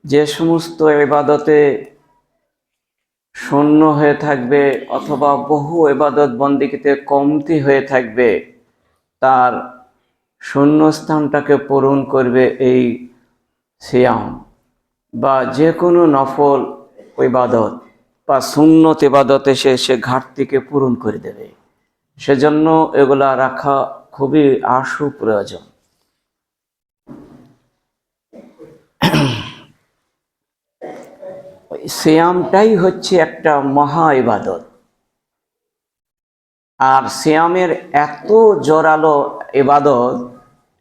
যে সমস্ত ইবাদতে শূন্য হয়ে থাকবে অথবা বহু ইবাদত বন্দেগীতে কমতি হয়ে থাকবে, তার শূন্যস্থানটাকে পূরণ করবে এই সিয়াম বা যে কোনো নফল ইবাদত বা সুন্নত ইবাদত এসে সে ঘাটতিকে পূরণ করে দেবে। সেজন্য এগুলা রাখা খুবই আশু প্রয়োজন। সিয়ামটাই হচ্ছে একটা মহা ইবাদত। আর সিয়ামের এত জোরালো ইবাদত,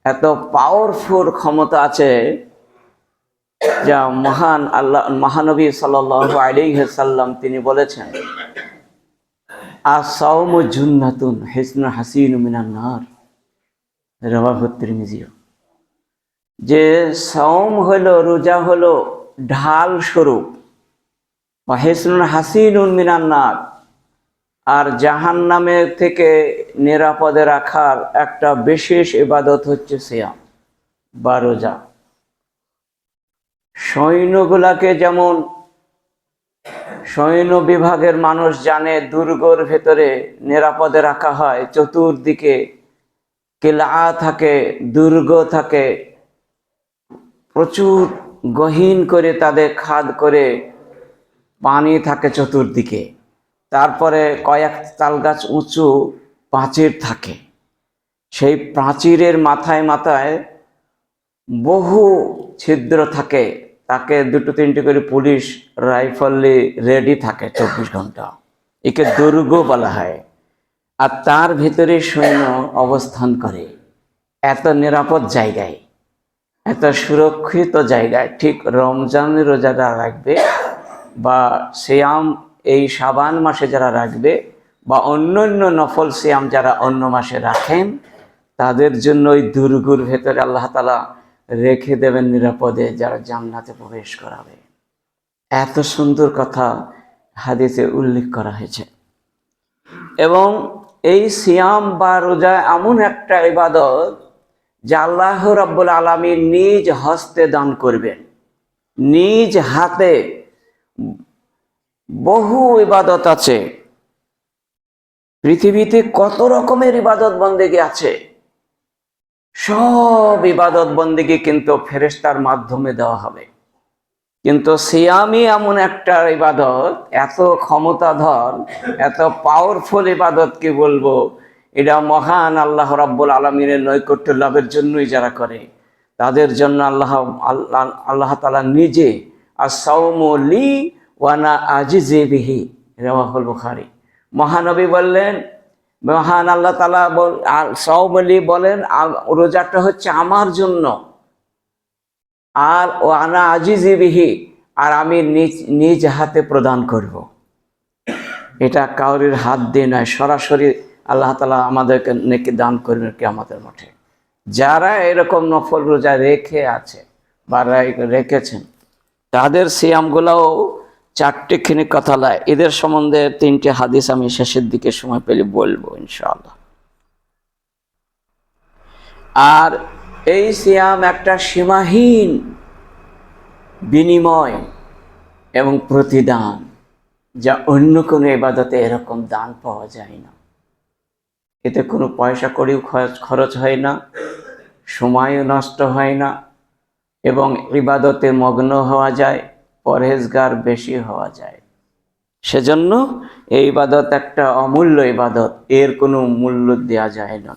এত পাওয়ারফুল ক্ষমতা আছে, যা মহানবী সাল্লাল্লাহু আলাইহি সাল্লাম তিনি বলেছেন, আস-সাওমু জুন্নাতুন হিসনুন হাসিনুম মিনান নার, রাওয়াহু তিরমিজি। যে সাওম হলো, রোজা হলো ঢাল স্বরূপ, বা হিসনুন হাসিনুন মিনান নার, আর জাহান্নামের থেকে নিরাপদে রাখার একটা বিশেষ ইবাদত হচ্ছে সিয়াম বা রোজা। সৈন্যগুলাকে যেমন সৈন্য বিভাগের মানুষ জানে দুর্গর ভেতরে নিরাপদে রাখা হয়, চতুর্দিকে কিলা থাকে, দুর্গ থাকে, প্রচুর গহীন করে তাদের খাদ করে পানি থাকে চতুর্দিকে, তারপরে কয়েক তাল গাছ উঁচু প্রাচীর থাকে, সেই প্রাচীরের মাথায় মাথায় বহু ছিদ্র থাকে, তাকে দুটো তিনটে করে পুলিশ রাইফেলে রেডি থাকে 24 ঘন্টা। একে দুর্গ বলা হয়। আর তার ভিতরে সৈন্য অবস্থান করে এত নিরাপদ জায়গায়, এত সুরক্ষিত জায়গায়। ঠিক রমজানের রোজাটা রাখবে বা সিয়াম এই শাবান মাসে যারা রাখবে বা অন্যান্য নফল সিয়াম যারা অন্য মাসে রাখেন, তাদের জন্য ওই দুর্গের ভেতরে আল্লাহ তাআলা রেখে দেবেন নিরাপদে, যারা জান্নাতে প্রবেশ করাবে। এত সুন্দর কথা হাদিসে উল্লেখ করা হয়েছে। এবং এই সিয়াম বা রোজা এমন একটা ইবাদত যা আল্লাহ রাব্বুল আলামিন নিজ হস্তে দান করবেন, নিজ হাতে। বহু ইবাদত আছে পৃথিবীতে, কত রকমের ইবাদত বন্দেগী আছে, সব ইবাদত বন্দেগী কিন্তু ফেরেশতার মাধ্যমে দেওয়া হবে। কিন্তু সিয়ামই এমন একটা ইবাদত, এত ক্ষমতাধর, এত পাওয়ারফুল ইবাদত, কি বলবো, এটা মহান আল্লাহ রাব্বুল আলামিনের নৈকট্য লাভের জন্যই যারা করে, তাদের জন্য আল্লাহ তাআলা নিজে আস-সাওমু লি ওয়া আনা আজজি বিহি, রাওয়াহুল বুখারী। মহানবী বললেন, মহান আল্লাহ তাআলা সাওমু লি বলেন, রোজাটা হচ্ছে আমার জন্য, আর ও আনা আজিজি বিহি, আর আমি নিজ হাতে প্রদান করব। এটা কাউরির হাত দিয়ে নয়, সরাসরি আল্লাহ তাআলা আমাদেরকে নেকি দান করবেন কিয়ামতের মাঠে। যারা এরকম নফল রোজা রেখে আছে বা রেখেছেন, তাদের সিয়ামগুলাও চারটিখানি কথা লয়। এদের সম্বন্ধে 3টে হাদিস আমি শেষের দিকে সময় পেলে বলবো ইনশাআল্লাহ। আর এই সিয়াম একটা সীমাহীন বিনিময় এবং প্রতিদান, যা অন্য কোনো ইবাদতে এরকম দান পাওয়া যায় না। এতে কোনো পয়সা কড়িও খরচ হয় না, সময়ও নষ্ট হয় না, এবং ইবাদতে মগ্ন হওয়া যায়, পরহেজগার বেশি হওয়া যায়। সেজন্য এই ইবাদত একটা অমূল্য ইবাদত, এর কোনো মূল্য দেওয়া যায় না।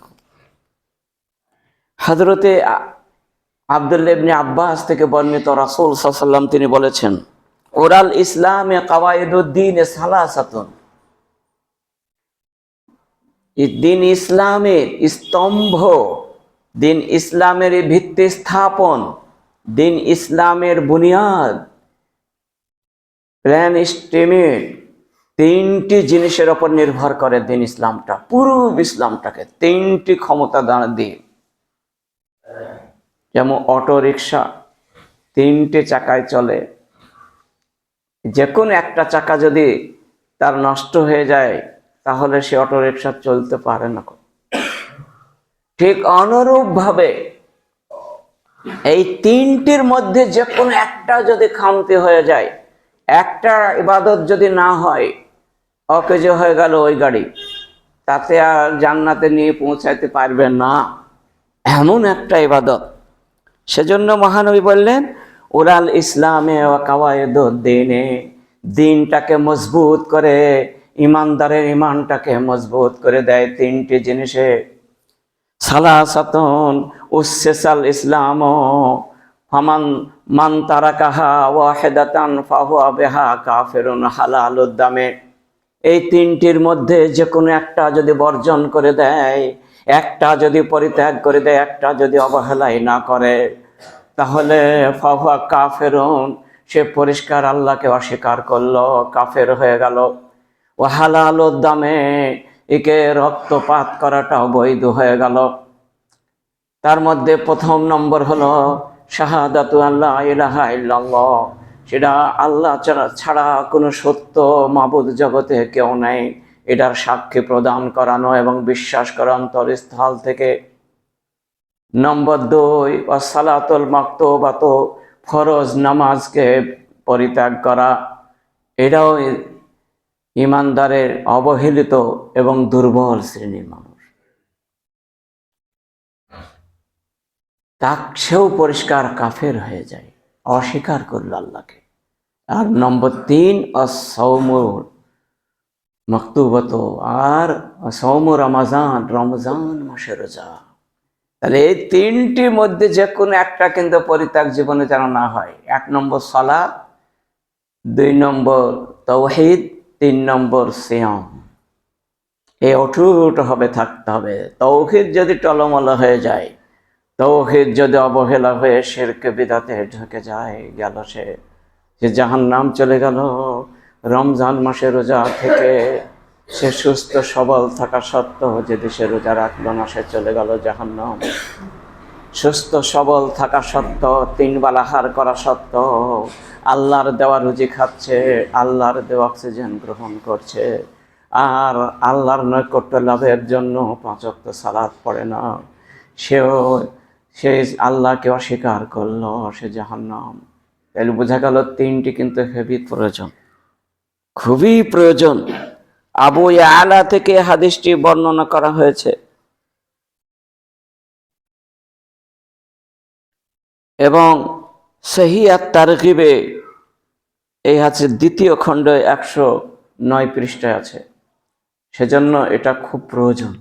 হযরতে আব্দুল্লাহ ইবনে আব্বাস থেকে বর্ণিত, রাসূল সাল্লাল্লাহু আলাইহি ওয়াসাল্লাম তিনি বলেছেন, ওরাল ইসলামে কাওয়াইদুদ্দিন সালাসাতুন, দিন ইসলামের স্তম্ভ, দিন ইসলামের ভিত্তি স্থাপন, দিন ইসলামের বুনিয়াদ, প্ল্যান এস্টিমেট, 3টি জিনিসের উপর নির্ভর করে দিন ইসলামটা। পুরো ইসলামটাকে 3টি ক্ষমতা দান দিয়ে, যেমন অটো রিক্সা 3টে চাকায় চলে, যে কোনো একটা চাকা যদি তার নষ্ট হয়ে যায়, তাহলে সে অটো রিক্সা চলতে পারে না। ঠিক অনুরূপভাবে এই তিনটির মধ্যে যে কোনো একটা যদি খামতি হয়ে যায়, একটা ইবাদত যদি না হয়, অকেজ হয়ে গেল ওই গাড়ি, তাতে আর জান্নাতে নিয়ে পৌঁছাইতে পারবে না, এমন একটা ইবাদত। সেজন্য মহানবী বললেন, উরাল ইসলামে ওয়া কাওয়ায়েদুদ্দিনে, দিনটাকে মজবুত করে, ইমানদারের ইমানটাকে মজবুত করে দেয় তিনটি জিনিসে। সালাসাতুন উসসিসাল ইসলাম ফামান মান তারাকাহা ওয়াহিদাতান ফাহুয়া বিহা কাফিরুন হালালুদ দামে। এই তিনটির মধ্যে যে কোনো একটা যদি বর্জন করে দেয়, একটা যদি পরিত্যাগ করে দেয়, একটা যদি অবহেলাই না করে, তাহলে ফাহুয়া কাফিরুন, সে পরিষ্কার আল্লাহকে অস্বীকার করলো, কাফের হয়ে গেল। ও হালালুদ দামে, একে রক্তপাত করাটাও বৈধ হয়ে গেল। তার মধ্যে প্রথম নম্বর হলো শাহাদাতু আল্লাহ ইলাহা ইল্লাল্লাহ, সেটা আল্লাহ ছাড়া কোনো সত্য মাবুদ জগতে কেউ নেই, এটার সাক্ষী প্রদান করানো এবং বিশ্বাস করা অন্তরস্থল থেকে। নম্বর 2, ওয়াসালাতুল মাকতুবাত, ফরজ নামাজকে পরিত্যাগ করা, এটাও ইমানদারের অবহেলিত এবং দুর্বল শ্রেণীর মানুষ, সেও পরিষ্কার কাফের হয়ে যায়, অস্বীকার করল আল্লাহকে। আর নম্বর 3, অসৌমুর মাকতুবাত, আর সৌমু রমজান, রমজান মাসে রোজা। তাহলে এই তিনটির মধ্যে যে কোনো একটা কিন্তু পরিত্যাগ জীবনে যেন না হয়। 1 নম্বর সালাত, 2 নম্বর তাওহীদ, 3 নম্বর সিয়াম। এই অটুট হবে থাকতে হবে। তাওহীদ যদি টলমল হয়ে যায়, তাওহীদ যদি অবহেলা হয়ে শিরক বিদআতে ঢুকে যায়, গেল সে জাহান্নাম চলে গেল। রমজান মাসে রোজা থেকে সে সুস্থ সবল থাকা সত্ত্বেও যদি সে রোজা রাখলো না, সে চলে গেল জাহান্নাম। সুস্থ সবল থাকা সত্ত্বেও, 3 বেলা আহার করা সত্ত্বেও, আল্লাহর দেওয়া রুজি খাচ্ছে, আল্লাহর দেওয়া অক্সিজেন গ্রহণ করছে, আর আল্লাহর নৈকট্য লাভের জন্য 5 ওয়াক্ত সালাত পড়ে না, সে আল্লাহকে অস্বীকার করলো, সে জাহান্নাম। তাহলে বোঝা গেল তিনটি কিন্তু হেভি প্রয়োজন, খুবই প্রয়োজন। আবু ইয়ালা থেকে হাদিসটি বর্ণনা করা হয়েছে এবং সহিহ আত-তারগিবে এই আছে 2য় খণ্ড 109 পৃষ্ঠায় আছে। সেজন্য এটা খুব প্রয়োজন,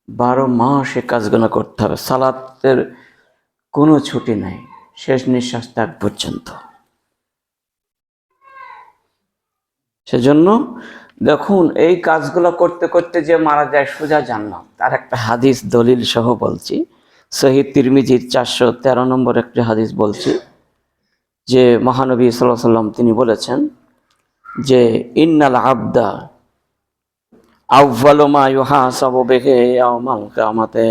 12 মাস এই কাজগুলো করতে হবে। সালাতের কোনো ছুটি নাই, শেষ নিঃশ্বাস ত্যাগ পর্যন্ত। সেজন্য দেখুন, এই কাজগুলো করতে করতে যে মারা যায় সোজা জান্নাত, তার একটা হাদিস দলিল সহ বলছি। সহিহ তিরমিজির 413 নম্বর একটি হাদিস বলছি, যে মহানবী সাল্লাল্লাহু আলাইহি ওয়াসাল্লাম তিনি বলেছেন যে ইন্নাল আবদা আউয়ালু মা ইউহাসাবু বিহি ইয়াউমাল কিয়ামাতে,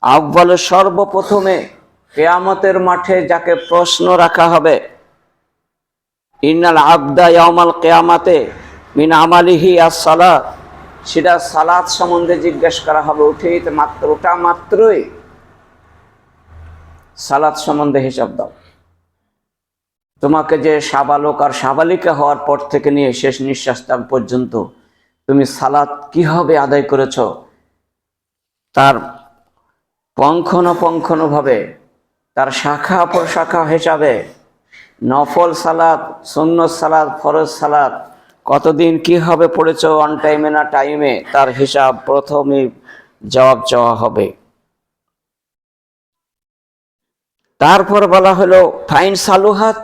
আউয়াল, সর্বপ্রথমে কিয়ামতের মাঠে যাকে প্রশ্ন রাখা হবে, ইন্নাল আবদা ইয়াউমাল কিয়ামাতে মিন আমালিহি আস-সালাত, সেটা সালাত সম্বন্ধে জিজ্ঞেস করা হবে। ওটা মাত্রই সালাত সম্বন্ধে হিসাব দাও। তোমাকে যে সাবালক আর সাবালিকা হওয়ার পর থেকে নিয়ে শেষ নিঃশ্বাস ত্যাগ পর্যন্ত তুমি সালাত কিভাবে আদায় করেছ, তার পুঙ্খানুপুঙ্খভাবে, তার শাখা প্রশাখা হিসাবে, নফল সালাত, সুন্নত সালাত, ফরজ সালাত কতদিন কিভাবে পড়েছ, অন টাইমে না টাইমে, তার হিসাব প্রথমে জবাব চাওয়া হবে। তারপর বলা হলো ফাইন সালুহাত,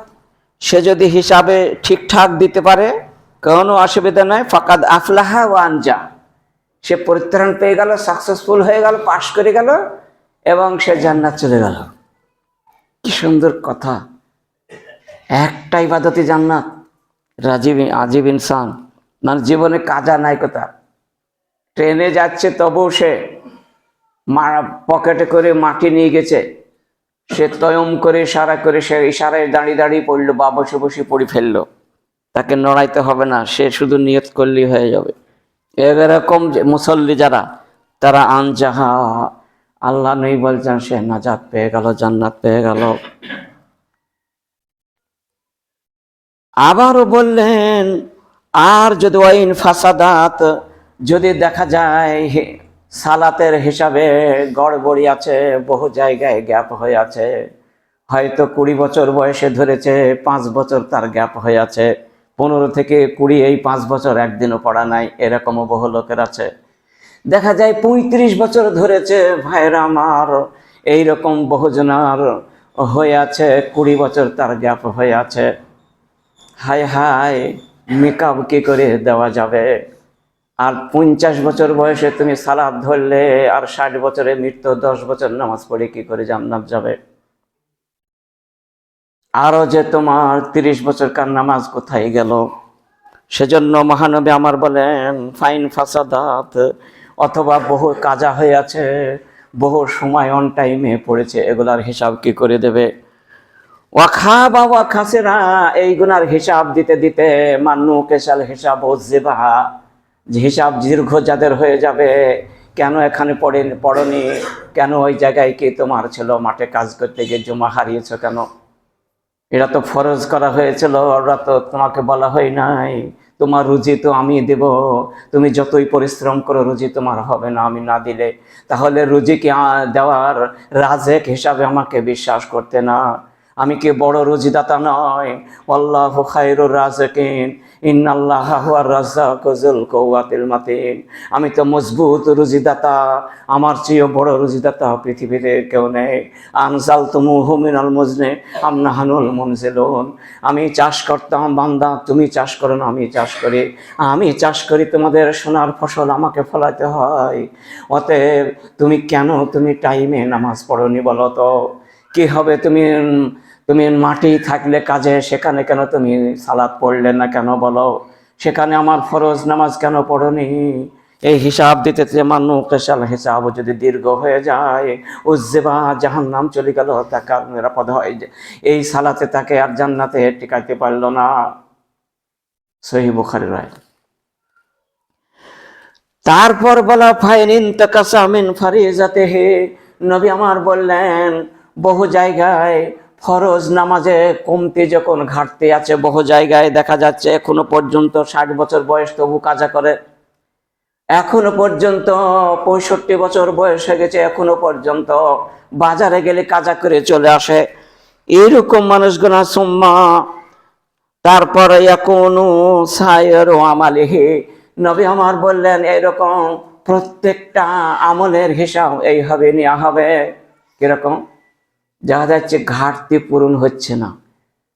সে যদি হিসাবে ঠিকঠাক দিতে পারে, কোনো অসুবিধা নয়, ফাকাদ আফলাহা ওয়া আনজা, সে পরিত্রাণ পেয়ে গেল, সাকসেসফুল হয়ে গেল, পাশ করে গেল এবং সে জান্নাত চলে গেল। কি সুন্দর কথা! একটা ইবাদতই জান্নাত, আজীব ইনসান, মানে জীবনে কাজা নাই কথা। ট্রেনে যাচ্ছে তবু সে পকেটে করে মাটি নিয়ে গেছে, সে তয়ম করে ইশারা করে, সে ইশারায় দাঁড়িয়ে দাঁড়িয়ে পড়লো বা বসে বসে পড়ে ফেললো, তাকে নড়াইতে হবে না, সে শুধু নিয়ত করলেই হয়ে যাবে। এরকম যে মুসল্লি যারা, তারা আনজাহা আল্লাহ নেই বলছেন সে নাজাত পেয়ে গেল, জান্নাত পেয়ে গেল। আবারও বললেন, আর যদি ওয়াইন ফাসাদাত, যদি দেখা যায় সালাতের হিসাবে গড়বড়ি আছে, বহু জায়গায় গ্যাপ হয়ে আছে, হয়তো 20 বছর বয়সে ধরেছে, 5 বছর তার গ্যাপ হয়ে আছে, 15 থেকে 20, এই 5 বছর একদিনও পড়া নাই, এরকমও বহু লোকের আছে। দেখা যায় 35 বছর ধরেছে ভাইরা আমার, এইরকম বহুজনার হয়ে আছে, 20 বছর তার গ্যাপ হয়ে আছে। হায় হায়, মেকআপ কি করে দেওয়া যাবে? আর 50 বছর বয়সে তুমি সালাত ধরলে, আর 60 বছরে মৃত্যু, 10 বছর নামাজ পড়ে কি করে জান্নাত যাবে? আরো যে তোমার 30 বছরকার নামাজ কোথায় গেল? সেজন্য মহানবী আমার বলেন, ফাইন ফাসাদাত, অথবা বহু কাজা হয়ে আছে, বহু সময় অন টাইমে পড়েছে, এগুলার হিসাব কি করে দেবে? ওয়াখা বা ওয়াখাসেরা, এই গুনার হিসাব দিতে দিতে মান্নু কেশাল হিসাব ও জেবাহা, যে হিসাব দীর্ঘ যাদের হয়ে যাবে, কেন এখানে পড়নি, কেন ওই জায়গায় কি তোমার ছিল, মাঠে কাজ করতে গিয়ে জমা হারিয়েছ কেন? এটা তো ফরজ করা হয়েছিল, ওরা তো তোমাকে বলা হয় নাই তোমার রুজি তো আমি দেব, তুমি যতই পরিশ্রম করো রুজি তোমার হবে না আমি না দিলে। তাহলে রুজি কি দেওয়ার রাজেক হিসাবে আমাকে বিশ্বাস করতে না? আমি কি বড় রুজিদাতা নয়? আল্লাহু খায়রুর রাজিকিন, ইন্নাল্লাহা হুয়ার রাজ্জাকু যুল কুওয়াতিল মাতিন। আমি তো মজবুত রুজিদাতা, আমার চেয়ে বড় রুজিদাতা পৃথিবীতে কেউ নেই। আনজালতুমুহু মিনাল মুজনি আম নাহনুল মুনজিলুন। আমি চাষ করতাম বান্দা, তুমি চাষ করো না আমি চাষ করি, আমি চাষ করি, তোমাদের সোনার ফসল আমাকে ফলাতে হয়। অতএব তুমি টাইমে নামাজ পড়নি বলো তো? কি হবে? তুমি মাটি থাকলে কাজে, সেখানে কেন তুমি সালাত পড়লে না কেন বলো? সেখানে আমার ফরজ নামাজ কেন পড়নি? এই হিসাব দিতে মান্নু কেশাল হিসাব যদি দীর্ঘ হয়ে যায়, উজ্জেবা জাহান্নাম চলে গেল, তাকে আর নিরাপদ হয় যে এই সালাতে তাকে আর জান্নাতে টিকাইতে পারল না। সহিহ বুখারীর রায়। তারপর বলা ফাইনিন তাকাসা মিন ফারিজাতিহি, নবী আমার বললেন, বহু জায়গায় ফরজ নামাজে কমতি যখন ঘাটতি আছে, বহু জায়গায় দেখা যাচ্ছে এখনো পর্যন্ত 60 বছর বয়স তবু কাজা করে, এখনো পর্যন্ত 65 বছর বয়স হয়ে গেছে, এখনো পর্যন্ত বাজারে গেলে কাজা করে চলে আসে, এরকম মানুষগুলা সুম্মা, তারপরে ইয়াকুনু সায়রু আমালিহি, নবী আমার বললেন এরকম প্রত্যেকটা আমলের হিসাব এইভাবে নেওয়া হবে। কিরকম? দেখা যাচ্ছে ঘাটতি পূরণ হচ্ছে না,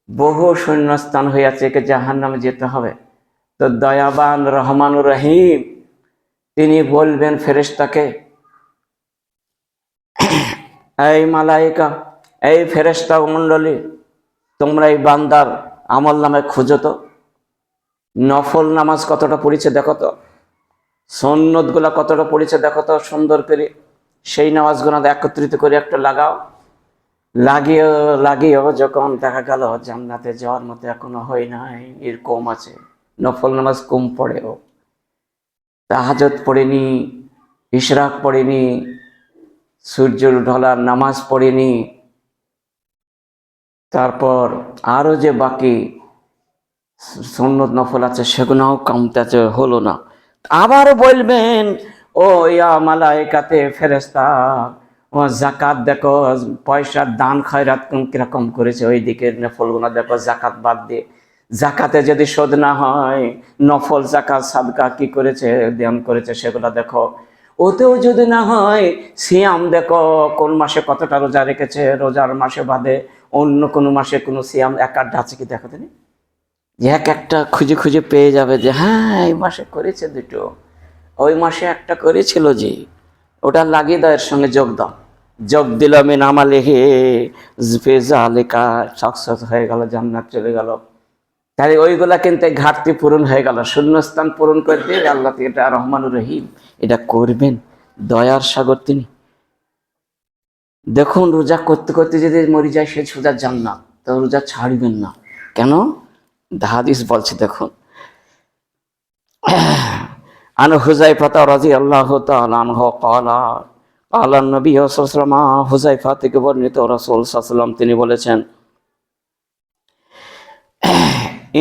বহু শূন্যস্থান হয়ে আছে, একে জাহান্নামে যেতে হবে। তো দয়াবান রহমানুর রহিম তিনি বলবেন ফেরেশতাকে, এই মালাইকা, এই ফেরেশতা মণ্ডলী, তোমরা এই বান্দার আমল নামে খুঁজো তো, নফল নামাজ কতটা পড়েছে দেখো তো, সুন্নত গুলা কতটা পড়েছে দেখো তো, সুন্দর করে সেই নামাজগুলো একত্রিত করে একটা লাগাও। লাগিয়েও যখন দেখা গেল জান্নাতে যাওয়ার মতো এখনো হয় নাই, এর কম আছে, নফল নামাজ কম পড়েও, তাহাজ্জুদ পড়েনি, ইশরাক পড়েনি, সূর্যের ঢলার নামাজ পড়েনি, তারপর আরো যে বাকি সুন্নত নফল আছে সেগুলোও কামতে হলো না। আবার বলবেন, ও ইয়া মালাইকাতে ফেরেশতা, ও জাকাত দেখো, পয়সার দান খয়রাত কিরকম করেছে, ওই দিকের নফলগুলো দেখো, জাকাত বাদ দিয়ে, জাকাতে যদি শোধ না হয়, নফল জাকাত সাদকা কি করেছে, দান করেছে সেগুলো দেখো, ওতেও যদি না হয়, সিয়াম দেখো, কোন মাসে কতটা রোজা রেখেছে, রোজার মাসে বাদে অন্য কোনো মাসে কোনো সিয়াম এক আধটা আছে কি দেখো তিনি, যে এক একটা খুঁজে খুঁজে পেয়ে যাবে যে হ্যাঁ এই মাসে করেছে দুটো, ওই মাসে একটা করেছিল, যে ওটা লাগিয়ে দাও, এর সঙ্গে যোগ দাও, যোগ দিল মিন আমালিহি ফিজালিকা, সাকসেস হয়ে গেল, জান্নাত চলে গেল। তাহলে ওইগুলা কিন্তু ঘাটতি পূরণ হয়ে গেল, শূন্যস্থান পূরণ করে দিয়ে আল্লাহ এটা রহমানুর রহিম, এটা করবেন, দয়ার সাগর তিনি। দেখুন রোজা করতে করতে যদি মরে যায় সে সোজা জান্নাত, তো রোজা ছাড়বেন না কেন? হাদিস বলছে দেখুন, আন হুযায়ফা রাদিয়াল্লাহু তাআলা আনহু ক্বালা আল্লাহ নবী সাল্লাল্লাহু হুযায়ফা থেকে বর্ণিত রাসূল সাল্লাল্লাহু তিনি বলেছেন,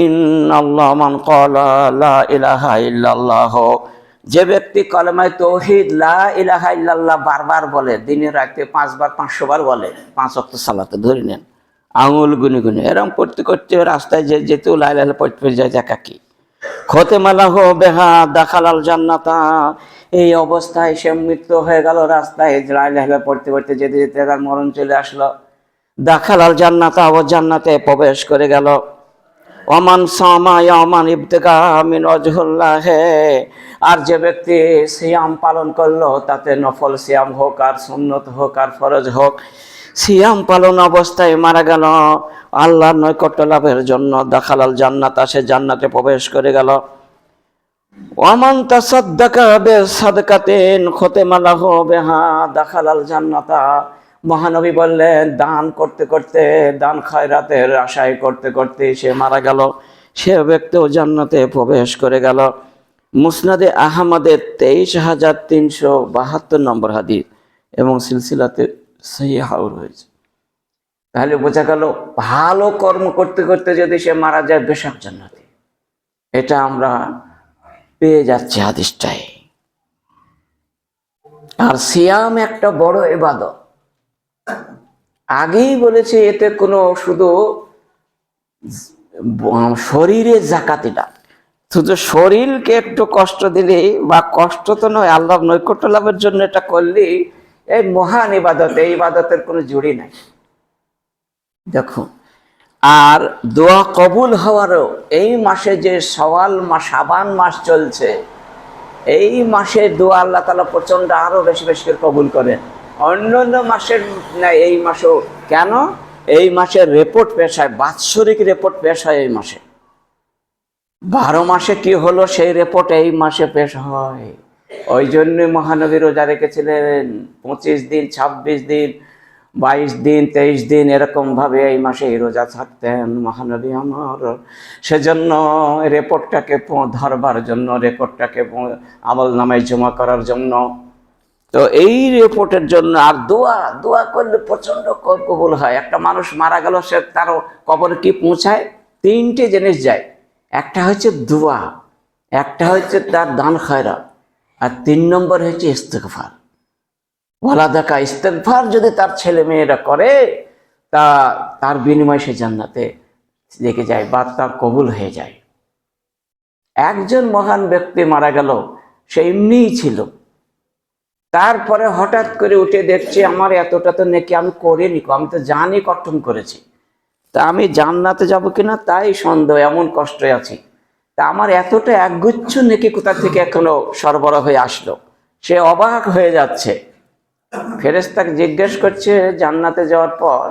ইন্নাল্লাহ মান ক্বালা লা ইলাহা ইল্লাল্লাহ, যে ব্যক্তি কলেমায়ে তাওহীদ লা ইলাহা ইল্লাল্লাহ বারবার বলে, দিনে রাতে 5 বার 500 বার বলে, 5 ওয়াক্ত সালাতে ধরে নেন, আঙুল গুনে গুনে এরকম করতে করতে রাস্তায় যেতে লা ইলাহা ইল্লাল্লাহ পড়তে যায় একাকী, খতেমালাহু বিহা দাখালাল জান্নাতা, এই অবস্থায় সে মৃত্যু হয়ে গেল রাস্তায় লা ইলাহা ইল্লাল্লাহ পড়তে পড়তে যেতে যেতে তার মরণ চলে আসলো, দাখালাল জান্নাতা, ও জান্নাতে প্রবেশ করে গেল। ওমান সামা ইয়ামান ইবতিগা মিন ওয়াজহিল্লাহ, আর যে ব্যক্তি সিয়াম পালন করলো, তাতে নফল সিয়াম হোক আর সুন্নত হোক আর ফরজ হোক, সিয়াম পালন অবস্থায় মারা গেল আল্লাহর নৈকট্য লাভের জন্য, দাখালাল জান্নাতা, সে জান্নাতে প্রবেশ করে গেল। ওয়ামান তাসাদ্দাকা বিসাদকাতিন খতেমা লাহু বিহা দাখালাল জান্নাতা, মহানবী বললেন দান করতে করতে, দান খয়রাতের আশায় করতে করতে সে মারা গেল, সে ব্যক্তিও জান্নাতে প্রবেশ করে গেল। মুসনাদে আহমদের 23,372 নম্বর হাদিস এবং সিলসিলাতে সহিহাও রয়েছে। তাহলে বোঝা গেল ভালো কর্ম করতে করতে যদি সে মারা যায় বেশক জান্নাতে, এটা আমরা পেয়ে যাচ্ছি হাদিসটাই। আর সিয়াম একটা বড় ইবাদত, আগেই বলেছি, এতে কোনো শুধু শরীরে জাকাতি না, শুধু শরীরকে একটু কষ্ট দিলে, বা কষ্ট তো নয়, আল্লাহর নৈকট্য লাভের জন্য এটা করলে এই মহান ইবাদত, এই ইবাদতের কোনো জুড়ি নাই। দেখো, আর দোয়া কবুল হওয়ারও এই মাসে যে শাওয়াল মাস, শাবান মাস চলছে, এই মাসে দোয়া আল্লাহ তাআলা প্রচন্ড আরো বেশি বেশি করে কবুল করেন, অন্যান্য মাসের না। এই মাসেও কেন? এই মাসের রিপোর্ট পেশ হয়, বাৎসরিক রিপোর্ট পেশ হয় এই মাসে। 12 মাসে কি হলো সেই রিপোর্ট এই মাসে পেশ হয়। ওই জন্য মহানবী রোজা রেখেছিলেন 25 দিন, 26 দিন, 22 দিন, 23 দিন, এরকম ভাবে এই মাসে রোজা থাকতেন মহানবী আমার। সেজন্য রিপোর্টটাকে ধরবার জন্য, রেকর্ডটাকে আমল নামায় জমা করার জন্য, তো এই রিপোর্টের জন্য। আর দোয়া, দোয়া করলে প্রচন্ড কবুল হয়। একটা মানুষ মারা গেল, সে তার কবরে কি পৌঁছায়? 3টে জিনিস যায়। একটা হচ্ছে দোয়া, একটা হচ্ছে তার দান খয়রাত, আর 3 নম্বর হচ্ছে ইস্তেগফার। ওয়ালাদাকা, ইস্তেগফার যদি তার ছেলে মেয়েরা করে, তার বিনিময়ে সে জান্নাতে দেখে যায় বা তার কবুল হয়ে যায়। একজন মহান ব্যক্তি মারা গেল, সে এমনিই ছিল, তারপরে হঠাৎ করে উঠে দেখছি আমার এতটা তো নেকি আমি করিনি, আমি তো জানি কর্তন করেছি, তা আমি জান্নাতে যাব কিনা তাই সন্দেহ, এমন কষ্টে আছি, তা আমার এতটা একগুচ্ছ নেকি কোথা থেকে এখনো সরবরাহ হয়ে আসলো। সে অবাক হয়ে যাচ্ছে, ফেরেশতাকে জিজ্ঞেস করছে জান্নাতে যাওয়ার পর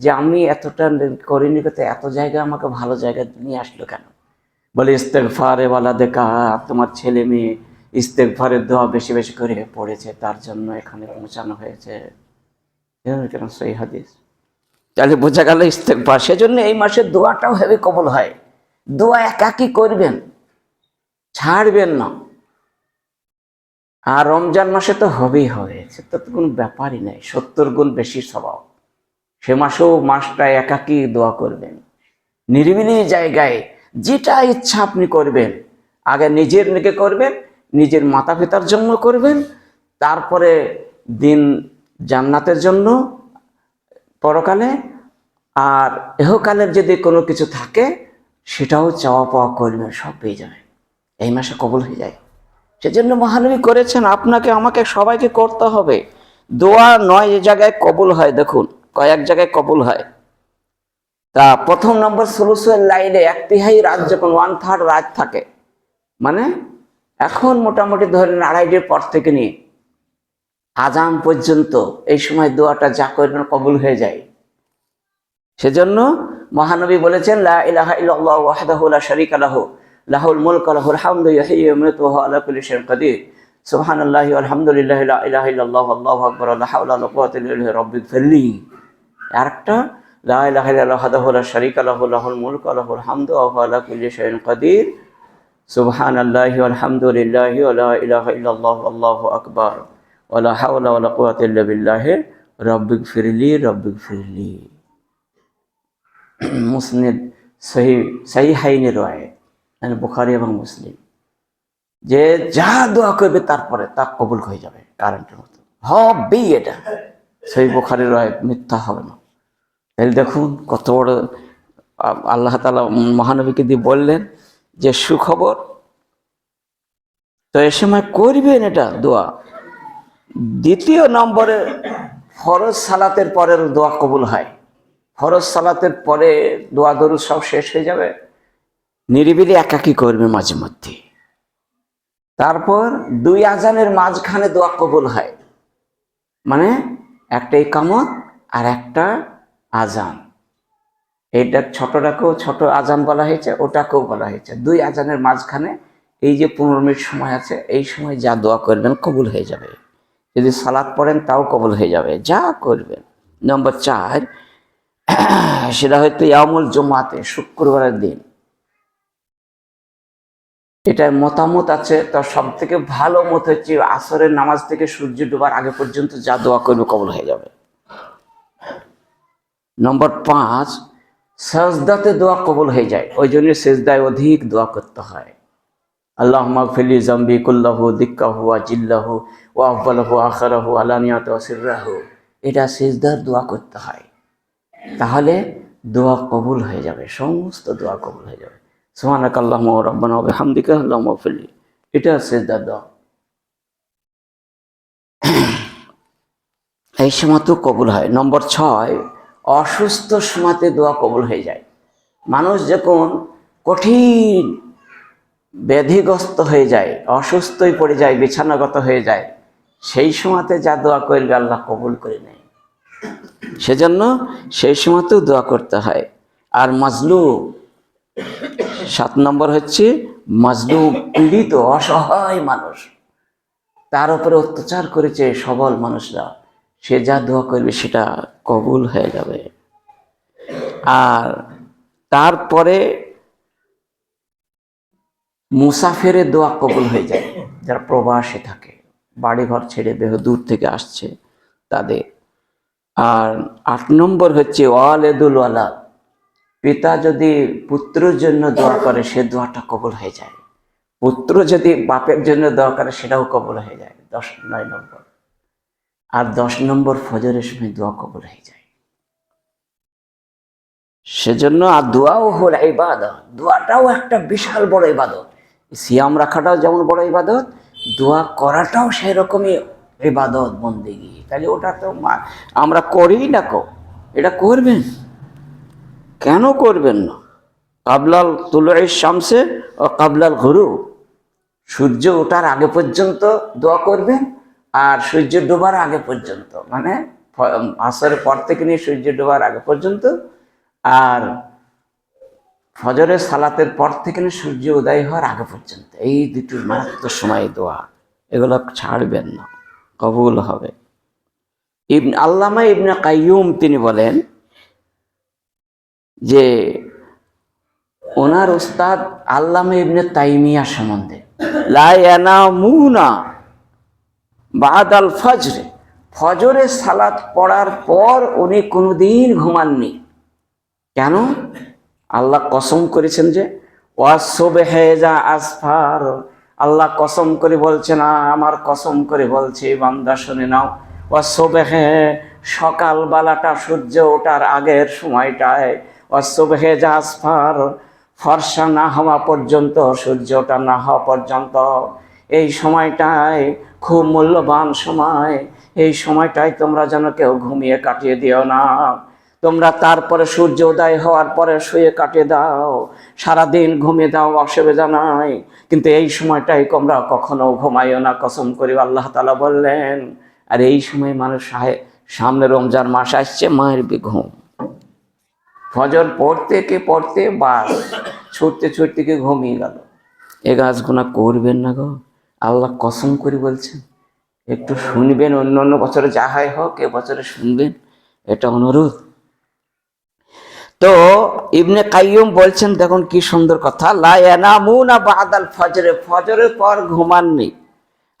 যে আমি এতটা করিনি, কোথায় এত জায়গা আমাকে ভালো জায়গা নিয়ে আসলো কেন? বলে ইস্তেগফারে ওয়ালাদাকা, তোমার ছেলে মেয়ে ইস্তেগফারের দোয়া বেশি বেশি করে পড়েছে, তার জন্য এখানে পৌঁছানো হয়েছে। কেন সহিহ হাদিস। তাহলে বোঝা গেল ইস্তেগফার। সেজন্য এই মাসের দোয়াটাও হেভি কবুল হয়। দোয়া একাকী করবেন, ছাড়বেন না। আর রমজান মাসে তো হবেই হবে, সেটা তো কোনো ব্যাপারই নাই, 70 গুণ বেশি স্বভাব। সে মাসেও মাসটা একাকী দোয়া করবেন, নিরিবিলি জায়গায় যেটা ইচ্ছা আপনি করবেন। আগে নিজের দিকে করবেন, নিজের মাতা পিতার জন্য করবেন, তারপরে দিন জান্নাতের জন্য পরকালে, আর ইহকালের যদি কোনো কিছু থাকে সেটাও চাওয়া পাওয়া করবেন, সব পেয়ে যাবেন, এই মাসে কবুল হয়ে যায়। সেজন্য মহানবী করেছেন, আপনাকে আমাকে সবাইকে করতে হবে। দোয়া 9 জায়গায় কবুল হয়, দেখুন কয়েক জায়গায় কবুল হয়। তা প্রথম নম্বর সুলুসুল লাইলে, 1/3 রাত, যখন 1/3 রাত থাকে, মানে এখন মোটামুটি ধরেন 2:30টার পর থেকে নিয়ে আজান পর্যন্ত, এই সময় দোয়াটা যা করবেন কবুল হয়ে যায়। সেজন্য মহানবী বলেছেন, লা ইলাহা ইল্লাল্লাহু ওয়াহদাহু লা শারীকা লাহু, লাহুল মুলকু ওয়া লাহুল হামদু ইহয়ি ওয়া ইউমীতু ওয়া হুয়া আলা কুল্লি শাইইন কাদির, সুবহানাল্লাহি ওয়া আলহামদুলিল্লাহি লা ইলাহা ইল্লাল্লাহু আল্লাহু আকবার, লা হাওলা ওয়া লা কুওয়াতা ইল্লা বিল্লাহ রাব্বিগফিরলি। আরেকটা, লা ইলাহা ইল্লাল্লাহু ওয়াহদাহু লা শারীকা লাহু, লাহুল মুলকু ওয়া লাহুল হামদু ওয়া হুয়া আলা কুল্লি শাইইন কাদির, সুবহানাল্লাহি ওয়া আলহামদুলিল্লাহি ওয়া লা ইলাহা ইল্লাল্লাহু আল্লাহু আকবার, ওয়ালা হাওলা ওয়ালা কুওয়াতা ইল্লা বিল্লাহ রব্বিগফিরলি রব্বিগফিরলি। মুসলিম সহিহাইনের রায়, মানে বুখারী এবং মুসলিম, যে যা দোয়া করবে তারপরে তা কবুল হয়ে যাবে কারেন্টের মতো হবেই। এটা সহিহ বুখারীর রায়, মিথ্যা হবে না। তাহলে দেখুন কত বড় আল্লাহ তাআলা মহানবীকে দিয়ে বললেন যে সুখবর। তো এ সময় করবেন এটা দোয়া। দ্বিতীয় নম্বরে ফরজ সালাতের পরের দোয়া কবুল হয়। ফরজ সালাতের পরে দোয়া দরুদ সব শেষ হয়ে যাবে, নিরিবিলি একাকী করবে মাঝে মধ্যে। তারপর দুই আজানের মাঝখানে দোয়া কবুল হয়, মানে একটা ইকামত আর একটা আজান। এইটা ছোটটাকেও ছোট আজান বলা হয়েছে, ওটাকেও বলা হয়েছে। দুই আজানের মাঝখানে এই যে 15 মিনিট সময় আছে, এই সময় যা দোয়া করবেন কবুল হয়ে যাবে। যদি সালাত পড়েন তাও কবুল হয়ে যাবে, যা করবেন। নম্বর 4, সেটা হয়তো ইয়ামুল জুমাতে, শুক্রবারের দিন। এটার মতামত আছে, তার সব থেকে ভালো মত হচ্ছে আসরের নামাজ থেকে সূর্য ডোবার আগে পর্যন্ত যা দোয়া করবে কবুল হয়ে যাবে। নম্বর 5, সাজদাতে দোয়া কবুল হয়ে যায়, ওই জন্য সেজদায় অধিক দোয়া করতে হয়। আল্লাহুম্মা গফিরলি যামবি কুল্লাহু দিক্কাহু ওয়া জিল্লাহু ওয়া আফদালাহু আখিরাহু আলানিয়াতু ওয়া সিররাহু। এটা সেজদার দোয়া করতে হয়, তাহলে দোয়া কবুল হয়ে যাবে, সমস্ত দোয়া কবুল হয়ে যাবে। সুবহানাকাল্লাহুম্মা ওয়া রাব্বানা ওয়া বিহামদিকা আল্লাহুম্মা গফিরলি, এটা সেজদার দোয়া। এই সময় তো কবুল হয়। নম্বর 6, অসুস্থ সময়তে দোয়া কবুল হয়ে যায়। মানুষ যখন কঠিন ব্যাধিগ্রস্ত হয়ে যায়, অসুস্থই পড়ে যায়, বিছানাগত হয়ে যায়, সেই সময়তে যা দোয়া করবে আল্লাহ কবুল করে নেয়। সেজন্য সেই সময়তেও দোয়া করতে হয়। আর মাজলুম, 7 নম্বর হচ্ছে মাজলুম, পীড়িত অসহায় মানুষ, তার উপরে অত্যাচার করেছে সবল মানুষরা, সে যা দোয়া করবে সেটা কবুল হয়ে যাবে। আর তারপরে মুসাফিরের দোয়া কবুল হয়ে যায়, যারা প্রবাসে থাকে, বাড়িঘর ছেড়ে দেহ দূর থেকে আসছে তাদের। আর 8 নম্বর হচ্ছে ওয়ালেদুল ওয়ালাদ, পিতা যদি পুত্রের জন্য দোয়া করে সে দোয়াটা কবুল হয়ে যায়। পুত্র যদি বাপের জন্য দোয়া করে সেটাও কবুল হয়ে যায়। 9 নম্বর। আর 10 নম্বর ফজরের সময় দোয়া কবুল হয়ে যায়। সেজন্য আর দোয়াও হল ইবাদত, দোয়াটাও একটা বিশাল বড় ইবাদত। সিয়াম রাখাটাও যেমন বড় ইবাদত, দোয়া করাটাও সেই রকমই ইবাদত বন্দেগী। তাহলে ওটা তো আমরা করি না, এটা করবেন, কেন করবেন না? কাবলাল তুলুই শামসে ও কাবলাল গুরুব, সূর্য ওঠার আগে পর্যন্ত দোয়া করবেন, আর সূর্য ডোবার আগে পর্যন্ত, মানে আসরের পর থেকে নিয়ে সূর্য ডোবার আগে পর্যন্ত, আর ফজরের সালাতের পর থেকে নিয়ে সূর্য উদয় হওয়ার আগে পর্যন্ত, এই দুটি মারাত্মক সময় দোয়া, এগুলো ছাড়বেন না, কবুল হবে। আল্লামা ইবনে কাইয়ুম তিনি বলেন যে ওনার উস্তাদ আল্লামা ইবনে তাইমিয়া সম্বন্ধে, লা ইয়ানামুনা বাদাল ফজরে, ফজরের সালাত পড়ার পর উনি কোনোদিন ঘুমাননি। কেন? আল্লাহ কসম করেছেন যে ওয়াসুবহে যা আসফার, আল্লাহ কসম করে বলছেন, আমার কসম করে বলছি বান্দা শুনে নাও, ওয়াসুবহে, সকালবেলাটা সূর্য ওঠার আগের সময়টায়, ওয়াসুবহে যা আসফার, ফর্সা না হওয়া পর্যন্ত, সূর্য ওঠা না হওয়া পর্যন্ত, এই সময়টায় খুব মূল্যবান সময়। এই সময়টায় তোমরা যেন কেউ ঘুমিয়ে কাটিয়ে দিও না। তোমরা তারপরে সূর্য উদয় হওয়ার পরে শুয়ে কাটিয়ে দাও, সারাদিন ঘুমিয়ে দাও, অসুবিধা নাই, কিন্তু এই সময়টাই তোমরা কখনো ঘুমাইও না, কসম করি আল্লাহ তাআলা বললেন। আর এই সময় মানুষ সামনে রমজান মাস আসছে, মায়ের ঘুম, ফজর পড়তে বাস ছুটতে গিয়ে ঘুমিয়ে গেল। এ গাছগুনা করবেন না গো, আল্লাহ কসম করে বলছেন। একটু শুনবেন, অন্য বছরে যা হয় হোক, এ বছরে শুনবেন, এটা অনুরোধ। তো ইবনে কাইয়ুম বলছেন, দেখুন কি সুন্দর কথা, লা ইয়ানামুনা বাদাল ফজরে, ফজরের পর ঘুমাননি।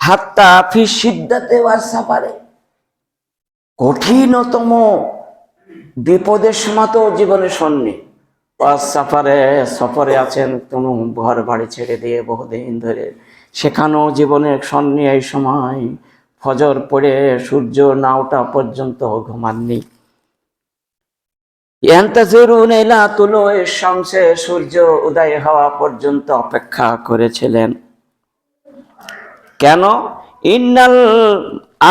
হাত্তা ফি সিদ্দাতে ওয়াস সাফারে, কঠিনতম বিপদের সময় তো জীবনে শোননি। ওয়াস সাফারে, সফরে আছেন কোনো ঘর বাড়ি ছেড়ে দিয়ে বহুদিন ধরে, সেখানেও জীবনের সন্নি। এই সময় ফজর পড়ে সূর্য না ওঠা পর্যন্ত ঘুমাননি। ইয়ান্তাজিরুন ইলা তুলুই শামসে, সূর্য উদয় হওয়া পর্যন্ত অপেক্ষা করেছিলেন। কেন? ইন্নাল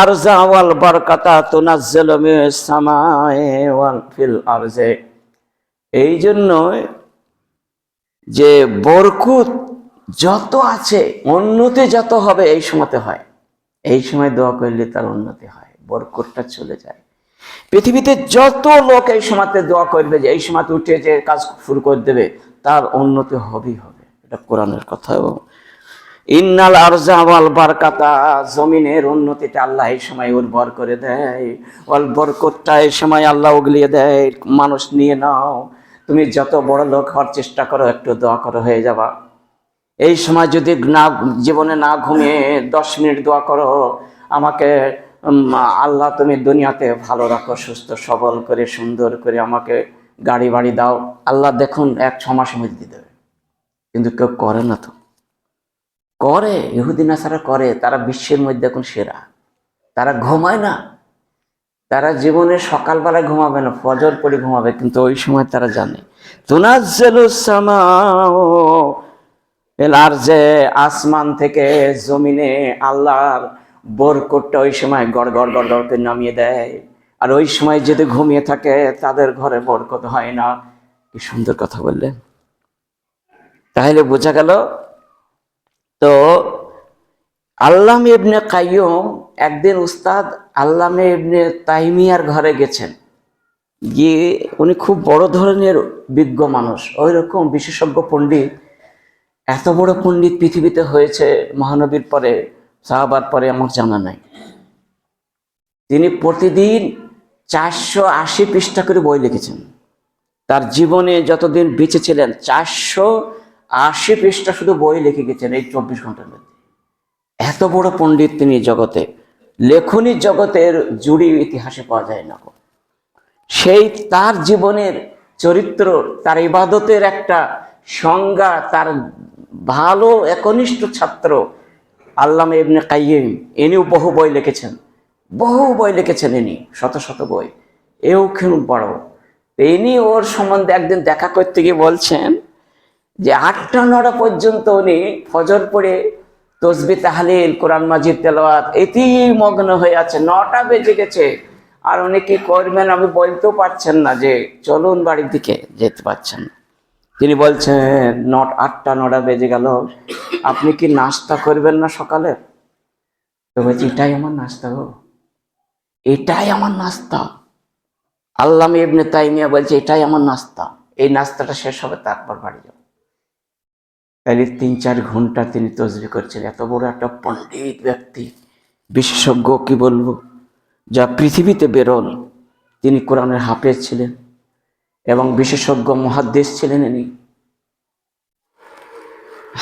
আরজা ওয়াল বারাকাতা তুনাজ্জালু মিনাস সামাই ওয়াল ফিল আরজে, এই জন্য যে বরকত যত আছে, উন্নতি যত হবে এই সময়তে হয়। এই সময় দোয়া করলে তার উন্নতি হয়, বরকতটা চলে যায়। পৃথিবীতে যত লোক এই সময়তে দোয়া করবে, যে এই সময়তে উঠে যে কাজ শুরু করে দেবে, তার উন্নতি হবেই হবে। এটা কোরআনের কথা। এবং ইন্নাল আরজা ওয়াল বারাকাতা, জমিনের উন্নতিটা আল্লাহ এই সময় উর্বর করে দেয়। ওয়াল বরকতটা এই সময় আল্লাহ উগলিয়ে দেয়। মানুষ নিয়ে নাও, তুমি যত বড় লোক হওয়ার চেষ্টা করো, একটু দোয়া করো, হয়ে যাবা। এই সময় যদি না, জীবনে না ঘুমিয়ে 10 মিনিট দোয়া করো, আমাকে আল্লাহ তুমি দুনিয়াতে ভালো রাখো, সুস্থ সবল করে সুন্দর করে আমাকে গাড়ি বাড়ি দাও, আল্লাহ দেখুন 1-6 মাসের মধ্যে দিয়ে দেবে। কিন্তু কেউ করে না তো। করে ইহুদি নাসারা করে, তারা বিশ্বের মধ্যে এখন সেরা। তারা ঘুমায় না, তারা জীবনে সকালবেলা ঘুমাবে না, ফজর পড়ে ঘুমাবে, কিন্তু ওই সময় তারা জানে তুনাজ্জালুস সামাউ এল আরজে, আসমান থেকে জমিনে আল্লাহর বরকতটা ওই সময় গড় গড় গড় গড় করে নামিয়ে দেয়। আর ওই সময় যদি ঘুমিয়ে থাকে তাদের ঘরে বরকত হয় না। কি সুন্দর কথা বললেন। তাহলে বোঝা গেল তো আল্লামা ইবনে কাইয়ুম একদিন উস্তাদ আল্লামা ইবনে তাইমিয়ার ঘরে গেছেন। গিয়ে উনি খুব বড় ধরনের বিজ্ঞ মানুষ, ওই রকম বিশেষজ্ঞ পণ্ডিত, এত বড় পণ্ডিত পৃথিবীতে হয়েছে মহানবীর পরে, সাহাবার পরে আমার জানা নাই। তিনি প্রতিদিন 480 পৃষ্ঠা করে বই লিখেছেন। তার জীবনে যতদিন বেঁচে ছিলেন 480 পৃষ্ঠা শুধু বই লিখে গেছেন এই 24 ঘন্টার মধ্যে। এত বড় পণ্ডিত তিনি জগতে, লেখনী জগতের জুড়ি ইতিহাসে পাওয়া যায় না। সেই তার জীবনের চরিত্র, তার ইবাদতের একটা সংজ্ঞা, তার ভালো একনিষ্ঠ ছাত্র আল্লামা ইবনে কাইয়িম, ইনিও বহু বই লিখেছেন, বহু বই লিখেছেন ইনি, শত শত বই। এও খুব বড়। ইনি ওর সম্বন্ধে একদিন দেখা করতে গিয়ে বলছেন যে 8টা-9টা পর্যন্ত উনি ফজর পড়ে তসবিহ তাহলিল কোরআন মাজিদ তেলাওয়াত এতেই মগ্ন হয়ে আছে। 9টা বেজে গেছে, আর উনি কি করবেন আমি বলতেও পারছেন না, যে চলুন বাড়ির দিকে, যেতে পারছেন না। তিনি বলছেন 8টা-9টা বেজে গেল, আপনি কি নাস্তা করবেন না সকালে? তো বলছি এটাই আমার নাস্তা গো, এটাই আমার নাস্তা। আল্লামা ইবনে তাইমিয়া বলছে এটাই আমার নাস্তা, এই নাস্তাটা শেষ হবে তারপর বাড়ি যাব। তাহলে 3-4 ঘন্টা তিনি তসবিহ করছিলেন। এত বড় একটা পণ্ডিত ব্যক্তি, বিশেষজ্ঞ কি বলবো, যা পৃথিবীতে বেরোন। তিনি কোরআনের হাফেজ ছিলেন এবং বিশেষজ্ঞ মুহাদ্দিস ছিলেন ইনি।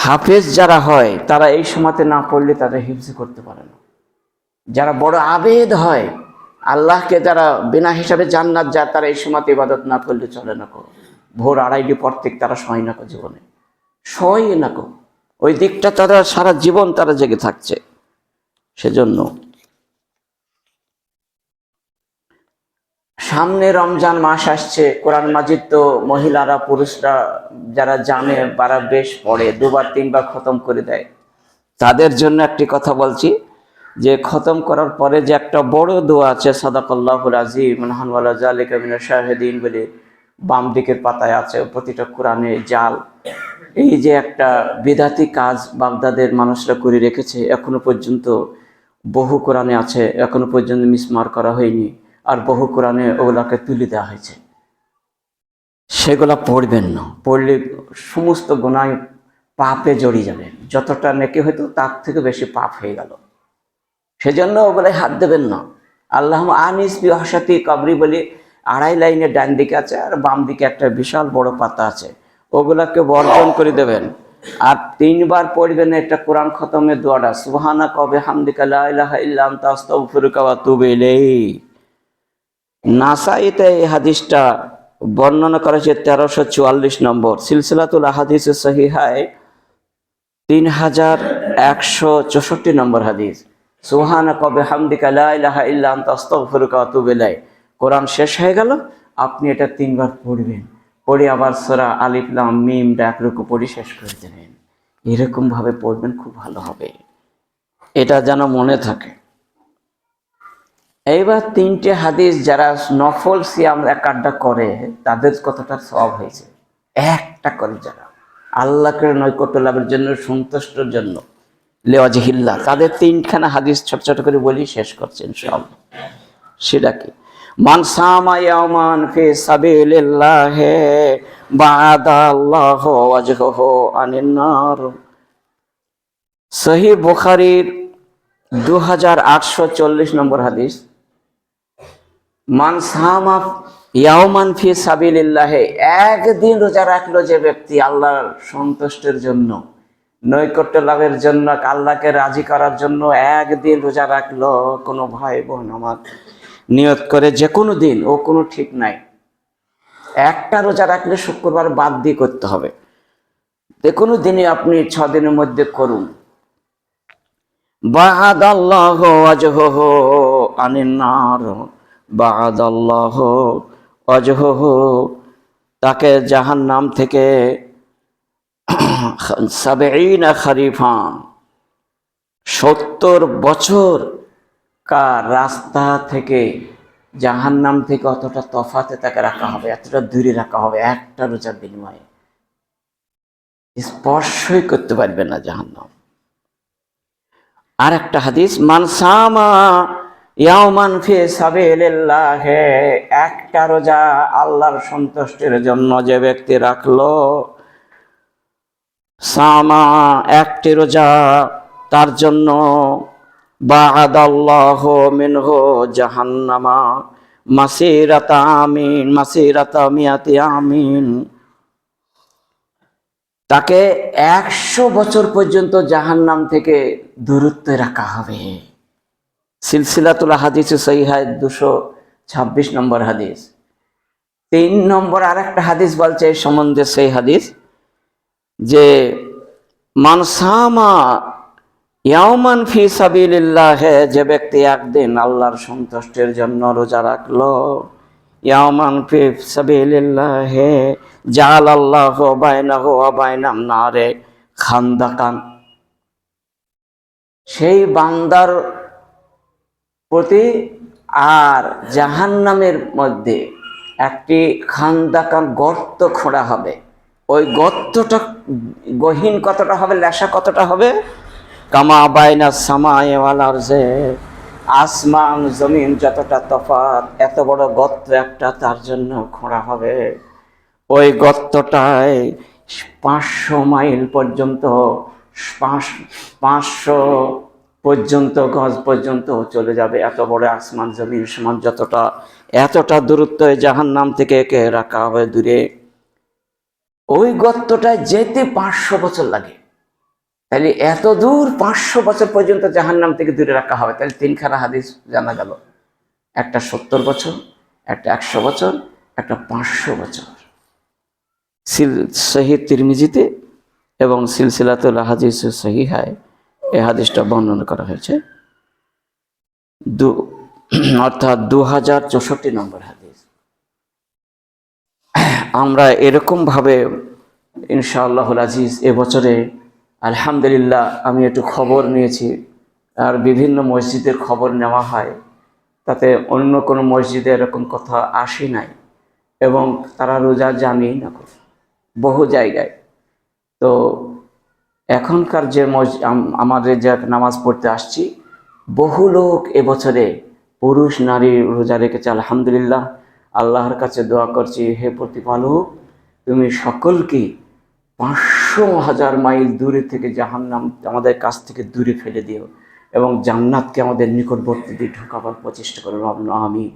হাফেজ যারা হয় তারা এই সময়তে না পড়লে তারা হিফজ করতে পারে না। যারা বড় আবেদ হয়, আল্লাহকে যারা বিনা হিসাবে জান্নাত যায়, তারা এই সময়তে ইবাদত না করলে চলে না কো। ভোর 2:30 পর থেকে তারা শয় না কো, জীবনে শয় না কো। ওই দিকটা তারা সারা জীবন তারা জেগে থাকছে। সেজন্য সামনে রমজান মাস আসছে, কোরআন মাজিদ তো মহিলারা পুরুষরা যারা জানে তারা বেশ পড়ে, 2-3 বার খতম করে দেয়। তাদের জন্য একটি কথা বলছি, যে খতম করার পরে যে একটা বড় দোয়া আছে, সাদাকাল্লাহুল আযীম নাহনু আলা যালিকা মিনাশ শাহিদিন বলে বাম দিকের পাতায় আছে, প্রতিটা কোরআনে জাল। এই যে একটা বিদাতি কাজ বাগদাদের মানুষরা করে রেখেছে, এখনো পর্যন্ত বহু কোরআনে আছে, এখনো পর্যন্ত মিসমার করা হয়নি, আর বহু কোরআনে ওগুলাকে তুলে দেওয়া হয়েছে। সেগুলা পড়বেন না, পড়লে সমস্ত গুনাহ পাপে জড়িয়ে যাবে। যতটা নেকি হয়তো তার থেকে বেশি পাপ হয়ে গেল। সেজন্য ওগুলাই হাত দেবেন না। আল্লাহ আনিস বি হাসাতি কবরি বলি 2.5 লাইনের ডান দিকে আছে, আর বাম দিকে একটা বিশাল বড় পাতা আছে, ওগুলাকে বর্জন করে দেবেন। আর 3 বার পড়বেন এটা কোরআন খতমের দোয়াটা, সুবহানাকা ওয়া বিহামদিকা লা ইলাহা ইল্লা আনতা আস্তাগফিরুকা ওয়া আতুবু ইলাইক। নাসাইতে এই হাদিসটা বর্ণনা করা হয়েছে 1344 নম্বর, সিলসিলাতুল আহাদিস সহিহায় 3164 নম্বর হাদিস। সুবহানাকা ওয়া বিহামদিকা লা ইলাহা ইল্লা আনতা আস্তাগফিরুকা ওয়া আতুবু ইলাইক। কোরআন শেষ হয়ে গেল, আপনি এটা 3 বার পড়বেন, পড়ে আবার সূরা আলিফ লাম মিম এক রুকু পড়ে শেষ করে দেবেন। এরকম ভাবে পড়বেন, খুব ভালো হবে, এটা যেন মনে থাকে। এইবার 3টে হাদিস, যারা নফল সিয়াম একাড্ডা করে তাদের কতটা সওয়াব হয়েছে। একটা করে যারা আল্লাহকে নৈকট্য লাভের জন্য, সন্তুষ্টর জন্য, লিওয়াজহিল্লাহ, তাদের 3খানা হাদিস ছোট ছোট করে বলি, শেষ করছে ইনশাআল্লাহ। সেটা কি? মান সামা ইয়াওমান ফি সাবিলিল্লাহ বা'দাল্লাহু ওয়াজহুহু আনিন নার। সহিহ বুখারীর 2840 নম্বর হাদিস। মান সামা ইয়াওমান ফি সাবিলিল্লাহ, একদিন রোজা রাখলো যে ব্যক্তি আল্লাহর সন্তুষ্টির জন্য, নৈকট্য লাভের জন্য, আল্লাহকে রাজি করার জন্য একদিন রোজা রাখলো। কোনো ভাই বোন আমার নিয়ত করে যে কোনো দিন, ও কোনো ঠিক নাই, একটা রোজা রাখলে শুক্রবার বাদ দিয়ে করতে হবে, যে কোনো দিনে আপনি 6 দিনের মধ্যে করুন। বা'দাল্লাহু ওয়াজহুহু আনিন নার, বা'দাল্লাহু ওয়াজহুহু, তাকে জাহান্নাম থেকে 70 খরিফান, 70 বছর কার রাস্তা থেকে, জাহান্নাম থেকে অতটা তফাতে তাকে রাখা হবে, এতটা দূরে রাখা হবে একটা রোজার বিনিময়ে। স্পর্শই করতে পারবে না জাহান্নাম। আর একটা হাদিস, মান সামা ইয়াওমান ফি সাবিলিল্লাহ, একটা রোজা আল্লাহর সন্তুষ্টির জন্য যে ব্যক্তি রাখলো, সামা, একটি রোজা তার জন্য, বা'দাল্লাহু মিনহু জাহান্নামা মাসিরাতা আমিন, মাসিরাতা মিয়াতি আমিন, তাকে 100 বছর পর্যন্ত জাহান্নাম থেকে দূরত্বে রাখা হবে। সিলসিলাতুল আহাদিস সহিহা 226 নম্বর হাদিস। 3 নম্বর আরেকটা হাদিস বলছে এই সম্বন্ধে, সেই হাদিস যে মান সামা ইয়াওমান ফি সাবিলিল্লাহ, যে ব্যক্তি একদিন আল্লাহর সন্তুষ্টির জন্য রোজা রাখলো, ইয়াওমান ফি সাবিলিল্লাহ জাআলাল্লাহু বাইনাহু ওয়া বাইনান নারে খান্দাকান, সেই বান্দার প্রতি আর জাহান্নামের মধ্যে একটি খান্দাকান, গর্ত খোঁড়া হবে। ওই গর্তটা গহীন কতটা হবে, লেশা কতটা হবে, কামা বাইনা সামাই ওয়াল আরজে, আসমান জমিন যতটা তফাৎ, এত বড় গর্ত একটা তার জন্য খোঁড়া হবে। ওই গর্তটায় 500 মাইল পর্যন্ত, 500 পর্যন্ত গজ পর্যন্ত চলে যাবে, এত বড় আসমান জমিন সমান যতটা, এতটা দূরত্ব জাহান্নাম থেকে একে রাখা হবে দূরে। ওই গর্তটায় যেতে 500 বছর লাগে, তাহলে এত দূর 500 বছর পর্যন্ত জাহান্নাম থেকে দূরে রাখা হবে। তাহলে 3খানা হাদিস জানা গেল, একটা 70 বছর, একটা 100 বছর, একটা 500 বছর। সহিহ তিরমিজিতে এবং সিলসিলাতুল আহাদিস সহিহায় এই হাদিসটা বর্ণনা করা হয়েছে, অর্থাৎ 2064 নম্বর হাদিস। আমরা এরকম ভাবে ইনশাআল্লাহুল আজিজ এবছরে আলহামদুলিল্লাহ, আমি একটু খবর নিয়েছি, আর বিভিন্ন মসজিদের খবর নেওয়া হয়, তাতে অন্য কোনো মসজিদে এরকম কথা আসে নাই, এবং তারা রোজা জানি না বহু জায়গায়। তো এখনকার যে আমাদের যে নামাজ পড়তে আসছি, বহু লোক এবছরে পুরুষ নারী রোজা রেখেছে আলহামদুলিল্লাহ। আল্লাহর কাছে দোয়া করছি, হে প্রতিপালক, তুমি সকলকে 500,000 মাইল দূরে থেকে জাহান্নাম আমাদের কাছ থেকে দূরে ফেলে দিও, এবং জান্নাতকে আমাদের নিকটবর্তী দিয়ে ঢোকাবার প্রচেষ্টা করো। আমিন।